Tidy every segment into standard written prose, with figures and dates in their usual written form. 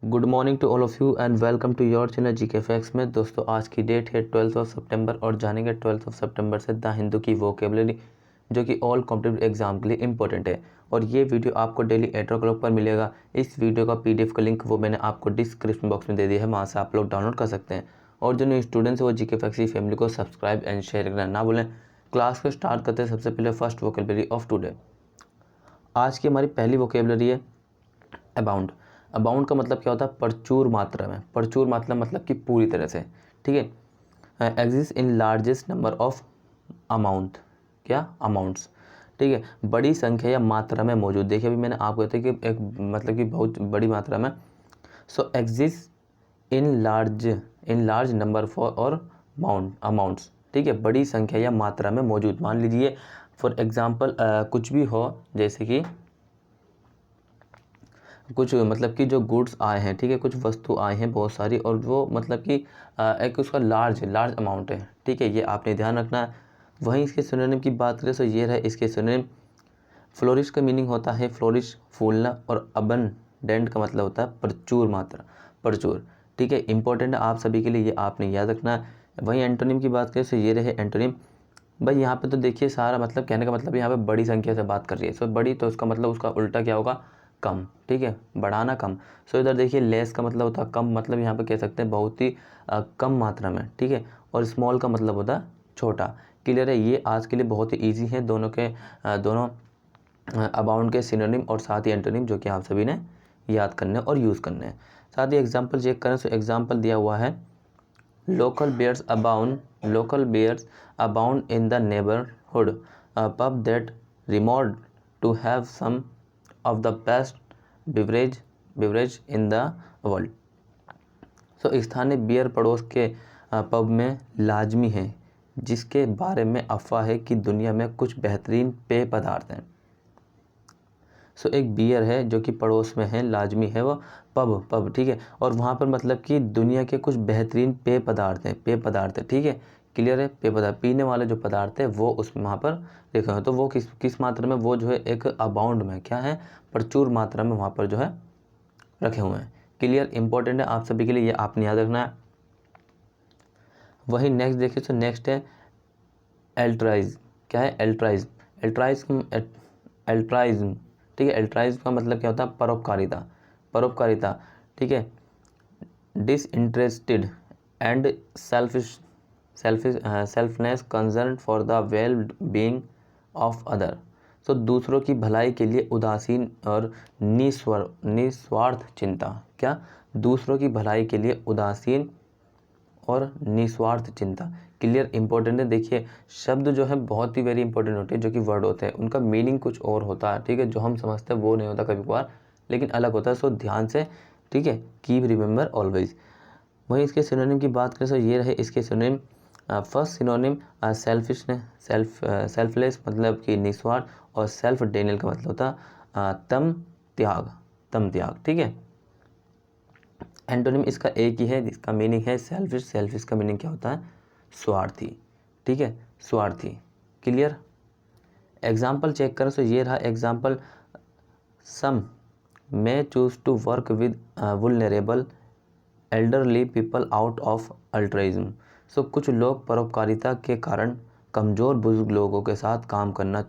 Good morning to all of you and welcome to your channel GK facts में। दोस्तों आज की date है 12 सितंबर और जानेंगे 12 सितंबर से द हिंदू की वोकेबलरी जो कि ऑल कॉम्पिटिटिव एग्जाम के लिए इंपॉर्टेंट है। और ये वीडियो आपको डेली 8 o'clock पर मिलेगा। इस वीडियो का पीडीएफ का लिंक वो मैंने आपको डिस्क्रिप्शन बॉक्स में दे दिया है, वहाँ से आप लोग डाउनलोड कर सकते हैं। और जो न्यू स्टूडेंट्स हैं वो जीके फैक्ट्स की फैमिली को सब्सक्राइब एंड शेयर करना ना भूलें। क्लास को स्टार्ट करते हैं सबसे पहले फर्स्ट वोकेबलरी ऑफ टुडे। आज की हमारी पहली वोकेबलरी है अबाउंड। अबाउंड का मतलब क्या होता है? प्रचुर मात्रा में। प्रचुर मात्रा मतलब कि पूरी तरह से, ठीक है। Exist in largest number of amount, क्या अमाउंट्स, ठीक है, बड़ी संख्या या मात्रा में मौजूद। देखिए अभी मैंने आपको बताया कि एक मतलब कि बहुत बड़ी मात्रा में। So exist in large number for or amounts, ठीक है, बड़ी संख्या या मात्रा में मौजूद। मान लीजिए फॉर एग्जाम्पल कुछ भी हो, जैसे कि कुछ मतलब कि जो गुड्स आए हैं, ठीक है, कुछ वस्तु आए हैं बहुत सारी, और वो मतलब कि एक उसका लार्ज अमाउंट है, ठीक है, ये आपने ध्यान रखना है। वहीं इसके सिनोनिम की बात करें तो ये रहे इसके सिनोनिम। फ्लोरिश का मीनिंग होता है फ्लोरिश, फूलना, और अबंडेंट का मतलब होता है प्रचुर मात्रा, प्रचुर, ठीक है, इंपॉर्टेंट है आप सभी के लिए, ये आपने याद रखना है। वहीं एंटोनिम की बात करें तो ये रहे एंटोनिम। भाई यहाँ पे तो देखिए सारा मतलब कहने का मतलब यहाँ पे बड़ी संख्या से बात कर रही है। सो बड़ी तो उसका मतलब उसका उल्टा क्या होगा? कम, ठीक है, बढ़ाना, कम। सो इधर देखिए लेस का मतलब होता है कम, मतलब यहाँ पे कह सकते हैं बहुत ही कम मात्रा में, ठीक है। और स्मॉल का मतलब होता है छोटा। क्लियर है? ये आज के लिए बहुत ही ईजी है दोनों के दोनों अबाउंड के सिनोनिम और साथ ही एंटोनिम, जो कि आप सभी ने याद करने और यूज़ करने हैं। साथ ही एग्जाम्पल चेक करें तो एग्जाम्पल दिया हुआ है local bears abound in the neighborhood, a pub that remote to have some of the best beverage in the world। so स्थानीय बियर पड़ोस के पब में लाजमी है, जिसके बारे में अफवाह है कि दुनिया में कुछ बेहतरीन पेय पदार्थ हैं। सो एक बियर है जो कि पड़ोस में है, लाजमी है वो पब, ठीक है, और वहाँ पर मतलब कि दुनिया के कुछ बेहतरीन पेय पदार्थ हैं, ठीक है। क्लियर है? पेय पदार्थ, पीने वाले जो पदार्थ है वो उस वहाँ पर देखा है। तो वो किस मात्रा में? वो जो है एक अबाउंड में, क्या है, प्रचुर मात्रा में वहाँ पर जो है रखे हुए हैं। क्लियर? इंपॉर्टेंट है आप सभी के लिए, ये आपने याद रखना है। वही नेक्स्ट देखिए, तो नेक्स्ट है एल्ट्राइज। क्या है? एल्ट्राइज्म, ठीक है। एल्ट्राइज्म का मतलब क्या होता है? परोपकारिता, ठीक है। Disinterested and selfness concern for the well being of other. So दूसरों की भलाई के लिए उदासीन और निस्वार्थ चिंता। क्या? दूसरों की भलाई के लिए उदासीन और निस्वार्थ चिंता। क्लियर? इंपॉर्टेंट है। देखिए शब्द जो है बहुत ही वेरी इंपॉर्टेंट होते हैं, जो कि वर्ड होते हैं उनका मीनिंग कुछ और होता है, ठीक है, जो हम समझते हैं वो नहीं होता कभी कभार, लेकिन अलग होता है। सो ध्यान से, ठीक है, कीप रिमेंबर ऑलवेज। वहीं इसके सिनोनिम की बात करें तो ये रहे इसके सिनोनिम। फर्स्ट सिनोनिम सेल्फलेस मतलब कि निस्वार्थ, और सेल्फ डेनियल का मतलब होता तम त्याग, ठीक है। एंटोनिम इसका एक ही है, जिसका मीनिंग है सेल्फिश का मीनिंग क्या होता है? स्वार्थी, ठीक है, स्वार्थी। क्लियर? एग्जाम्पल चेक करें तो ये रहा example. Some may choose to work with vulnerable elderly people out of altruism। सो कुछ लोग परोपकारिता के कारण कमज़ोर बुजुर्ग लोगों के साथ काम करना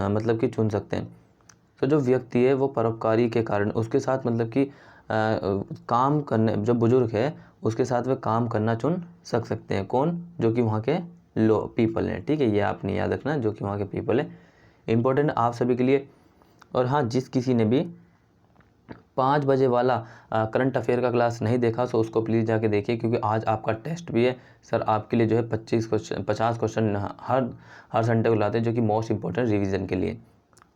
मतलब कि चुन सकते हैं। तो जो व्यक्ति है वो परोपकारी के कारण उसके साथ मतलब कि काम करने, जो बुजुर्ग है उसके साथ वे काम करना चुन सकते हैं। कौन? जो कि वहाँ के पीपल हैं, ठीक है, ये आपने याद रखना, जो कि वहाँ के पीपल है। इंपॉर्टेंट आप सभी के लिए। और हाँ, जिस किसी ने भी 5 बजे वाला करंट अफेयर का क्लास नहीं देखा तो उसको प्लीज़ जाके देखिए, क्योंकि आज आपका टेस्ट भी है। सर आपके लिए जो है 50 क्वेश्चन हर संडे को लाते हैं, जो कि मोस्ट इंपॉर्टेंट रिवीजन के लिए,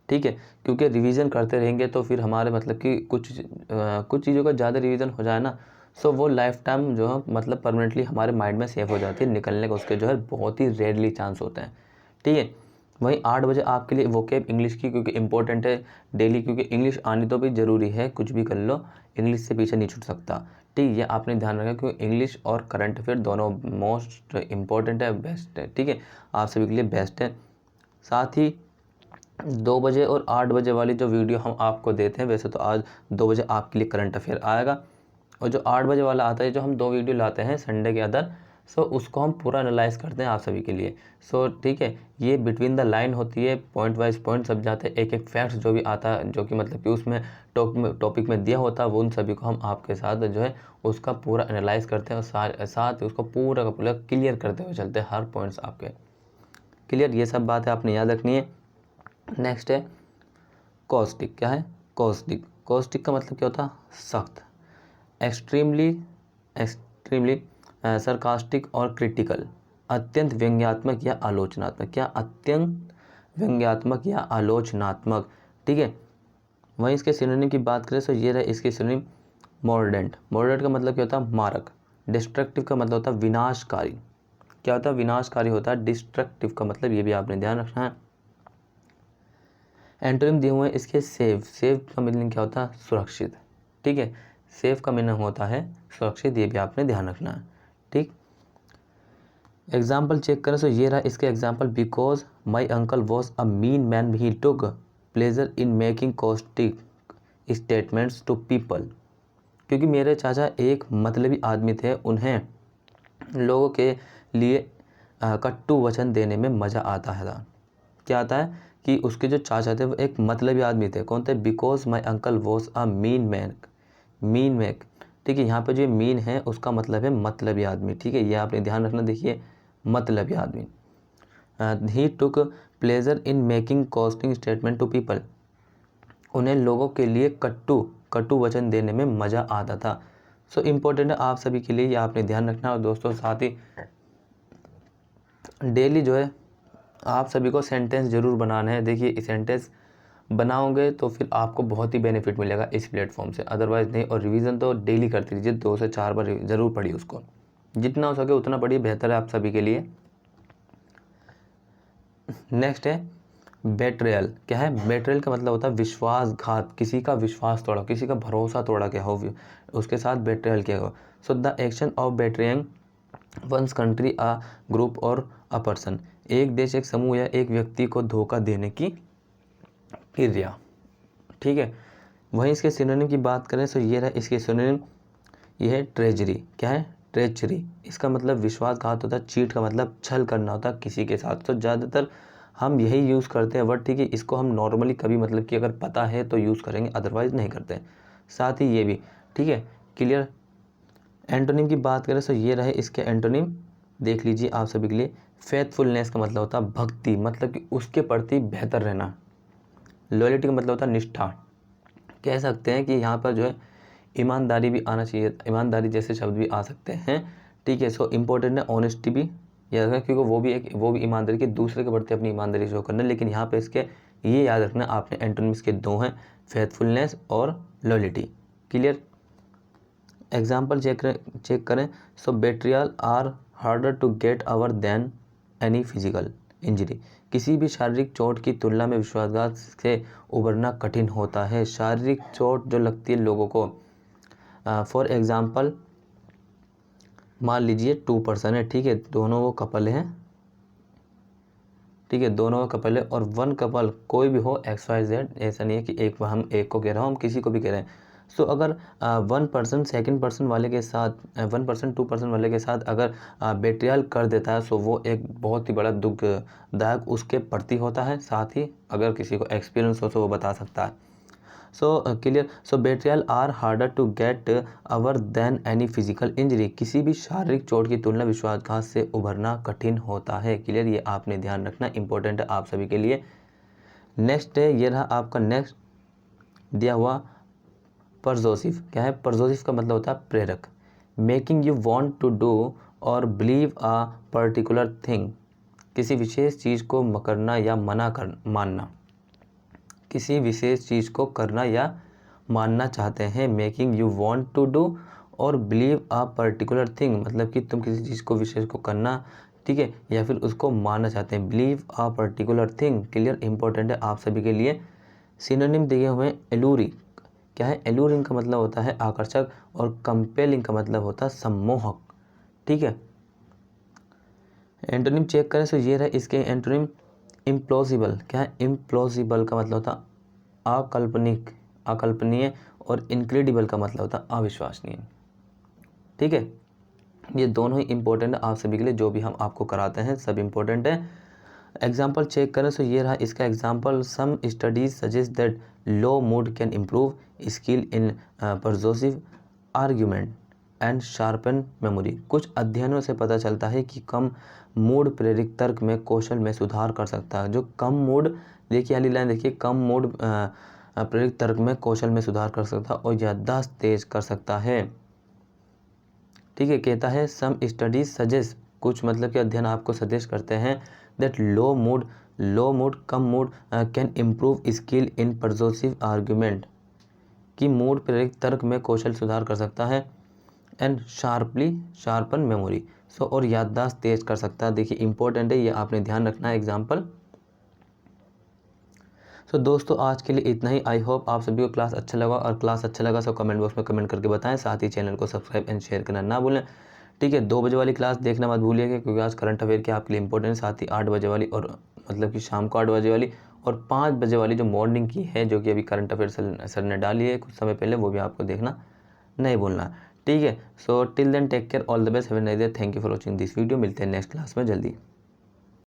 ठीक है। क्योंकि रिवीजन करते रहेंगे तो फिर हमारे मतलब कि कुछ चीज़ों का ज़्यादा रिवीजन हो जाए ना, सो वो लाइफ टाइम जो है मतलब परमानेंटली हमारे माइंड में सेव हो जाती है, निकलने का उसके जो है बहुत ही रेयरली चांस होते हैं, ठीक है। वहीं 8 बजे आपके लिए वोकेब इंग्लिश की, क्योंकि इंपॉर्टेंट है डेली, क्योंकि इंग्लिश आनी तो भी ज़रूरी है, कुछ भी कर लो इंग्लिश से पीछे नहीं छूट सकता, ठीक है, ये आपने ध्यान रखा, क्योंकि इंग्लिश और करंट अफेयर दोनों मोस्ट इंपॉर्टेंट है, बेस्ट है, ठीक है, आप सभी के लिए बेस्ट है। साथ ही 2 बजे और 8 बजे वाली जो वीडियो हम आपको देते हैं, वैसे तो आज 2 बजे आपके लिए करंट अफेयर आएगा, और जो 8 बजे वाला आता है, जो हम 2 वीडियो लाते हैं संडे के अदर, सो उसको हम पूरा एनालाइज करते हैं आप सभी के लिए। सो ठीक है, ये बिटवीन द लाइन होती है, पॉइंट वाइज पॉइंट सब जाते हैं, एक एक फैक्ट्स जो भी आता है, जो कि मतलब कि उसमें टॉपिक में दिया होता है, वो उन सभी को हम आपके साथ जो है उसका पूरा एनालाइज करते हैं, और साथ उसको पूरा का पूरा क्लियर करते हुए चलते हैं, हर पॉइंट्स आपके क्लियर। ये सब बातें आपने याद रखनी है। नेक्स्ट है कॉस्टिक। क्या है कॉस्टिक? कॉस्टिक का मतलब क्या होता है? सख्त, एक्सट्रीमली सरकास्टिक और क्रिटिकल, अत्यंत व्यंग्यात्मक या आलोचनात्मक। क्या? अत्यंत व्यंग्यात्मक या आलोचनात्मक, ठीक है। वहीं इसके सिनोनिम की बात करें तो ये रहे इसके सिनोनिम, मॉर्डेंट। मॉर्डेंट का मतलब क्या होता है? मारक। डिस्ट्रक्टिव का मतलब होता है विनाशकारी। क्या होता है? विनाशकारी होता है। डिस्ट्रक्टिव का मतलब ये भी आपने ध्यान रखना है। एंटोनिम दिए हुए हैं इसके सेव। सेव का मीनिंग क्या होता है? सुरक्षित, ठीक है। सेव का मीनिंग होता है सुरक्षित, ये भी आपने ध्यान रखना है, ठीक। एग्जाम्पल चेक करें तो ये रहा इसके example, because my uncle was a mean man he took pleasure in making caustic statements to people. क्योंकि मेरे चाचा एक मतलबी आदमी थे, उन्हें लोगों के लिए कट्टू वचन देने में मज़ा आता है। क्या आता है कि उसके जो चाचा थे वो एक मतलबी आदमी थे। कौन थे? Because my uncle was a mean man. Mean man, ठीक है। यहाँ पे जो मीन है उसका मतलब है मतलबी आदमी, ठीक है। ये आपने ध्यान रखना। देखिए, मतलबी आदमी। He took pleasure in making caustic statement to people. उन्हें लोगों के लिए कटु वचन देने में मज़ा आता था। सो इम्पोर्टेंट है आप सभी के लिए, ये आपने ध्यान रखना। और दोस्तों साथ ही डेली जो है आप सभी को सेंटेंस ज़रूर बनाना है। देखिए, सेंटेंस बनाओगे तो फिर आपको बहुत ही बेनिफिट मिलेगा इस प्लेटफॉर्म से, अदरवाइज़ नहीं। और रिवीजन तो डेली करते रहिए, 2 से 4 बार ज़रूर पढ़िए उसको, जितना हो सके उतना पढ़िए, बेहतर है आप सभी के लिए। नेक्स्ट है बेट्रेयल। क्या है? बेट्रेयल का मतलब होता है विश्वासघात, किसी का विश्वास तोड़ा, किसी का भरोसा तोड़ा क्या हो, उसके साथ बेट्रेयल किया हो। So the action of betraying one's country, a group or a person. एक देश, एक समूह या एक व्यक्ति को धोखा देने की क्रिया, ठीक है। वहीं इसके सिनोनिम की बात करें तो ये रहा इसके सिनोनिम, ये है ट्रेजरी। क्या है? ट्रेजरी। इसका मतलब विश्वासघात होता है। चीट का मतलब छल करना होता है किसी के साथ। तो ज़्यादातर हम यही यूज़ करते हैं वर्ड, ठीक है। इसको हम नॉर्मली कभी मतलब कि अगर पता है तो यूज़ करेंगे, अदरवाइज़ नहीं करते। साथ ही ये भी, ठीक है, क्लियर। एंटोनिम की बात करें तो ये रहे इसके एंटोनिम, देख लीजिए आप सभी के लिए। फेथफुलनेस का मतलब होता है भक्ति, मतलब कि उसके प्रति बेहतर रहना। लॉयल्टी का मतलब होता है निष्ठा। कह सकते हैं कि यहाँ पर जो है ईमानदारी भी आना चाहिए, ईमानदारी जैसे शब्द भी आ सकते हैं, ठीक है। सो इम्पोर्टेंट है ऑनेस्टी भी याद रखना, क्योंकि वो भी ईमानदारी के दूसरे के प्रति अपनी ईमानदारी शो करना। लेकिन यहाँ पे इसके ये याद रखना आपने, एंटोनिम्स के 2 हैं, फेथफुलनेस और लॉयल्टी, क्लियर। एग्जाम्पल चेक करें। So betrayal are harder to get over than any physical injury. किसी भी शारीरिक चोट की तुलना में विश्वासघात से उबरना कठिन होता है। शारीरिक चोट जो लगती है लोगों को, फॉर एग्ज़ाम्पल मान लीजिए 2 पर्सन है, ठीक है, दोनों वो कपल हैं, ठीक है, दोनों वो कपल है, और 1 कपल कोई भी हो, XYZ, ऐसा नहीं है कि एक हम एक को कह रहा हूँ, हम किसी को भी कह रहे हैं। सो अगर 1 पर्सन सेकेंड पर्सन वाले के साथ, 1 पर्सन 2 पर्सन वाले के साथ अगर बेट्रियल कर देता है, सो वो एक बहुत ही बड़ा दुखदायक उसके प्रति होता है। साथ ही अगर किसी को एक्सपीरियंस हो तो वो बता सकता है। So clear. So betrayal are harder to get over than any physical injury. किसी भी शारीरिक चोट की तुलना विश्वासघात से उभरना कठिन होता है, क्लियर। ये आपने ध्यान रखना, इंपॉर्टेंट है आप सभी के लिए। नेक्स्ट है, ये रहा आपका नेक्स्ट दिया हुआ परजोसिव। क्या है? परजोसिव का मतलब होता है प्रेरक। Making you want to do or believe a particular thing. किसी विशेष चीज़ को करना या मानना, किसी विशेष चीज़ को करना या मानना चाहते हैं। Making you want to do or believe a particular thing, मतलब कि तुम किसी चीज़ को विशेष को करना, ठीक है, या फिर उसको मानना चाहते हैं। Believe a particular thing, clear, important है आप सभी के लिए। सिनोनिम दिए हुए हैं एलूरिंग। क्या है? एलूरिंग का मतलब होता है आकर्षक, और कंपेलिंग का मतलब होता है सम्मोहक, ठीक है। एंटोनिम चेक करें तो ये रहे इसके एंटोनिम, इम्प्लॉसिबल क्या है? इम्प्लॉसिबल का मतलब होता अकल्पनिक, अकल्पनीय, और इनक्रेडिबल का मतलब होता अविश्वसनीय। ठीक है, ये दोनों ही इंपॉर्टेंट है आप सभी के लिए, जो भी हम आपको कराते हैं सब इंपॉर्टेंट है। एग्जाम्पल चेक करें तो ये रहा इसका example, some studies suggest that low mood can improve skill in persuasive argument and sharpen memory. कुछ अध्ययनों से पता चलता है कि कम मूड प्रेरित तर्क में कौशल में सुधार कर सकता है। जो कम मूड, देखिए वाली लाइन देखिए, कम मूड प्रेरित तर्क में कौशल में सुधार कर सकता है और याददाश्त तेज कर सकता है। ठीक है, कहता है सम स्टडीज सजेस्ट, कुछ मतलब कि अध्ययन आपको सजेस्ट करते हैं that low mood come mood can improve skill in persuasive argument, कि मूड प्रेरित तर्क में कौशल सुधार कर सकता है, एंड शार्पन मेमोरी, सो और याददाश्त तेज कर सकता है। देखिए इंपॉर्टेंट है, ये आपने ध्यान रखना है एग्जाम्पल। सो दोस्तों आज के लिए इतना ही। आई होप आप सभी को क्लास अच्छा लगा, और क्लास अच्छा लगा तो कमेंट बॉक्स में कमेंट करके बताएं। साथ ही चैनल को सब्सक्राइब एंड शेयर करना ना भूलें। ठीक है, 2 बजे वाली क्लास देखना मत भूलिएगा, क्योंकि आज करंट अफेयर की आपके लिए इंपॉर्टेंट। साथ ही 8 बजे वाली, और मतलब कि शाम को 8 बजे वाली, और 5 बजे वाली जो मॉर्निंग की है, जो कि अभी करंट अफेयर सर ने डाली है कुछ समय पहले, वो भी आपको देखना नहीं भूलना। ठीक है, so till then take care, all the best, have a nice day, thank you for watching this video. मिलते हैं नेक्स्ट क्लास में जल्दी।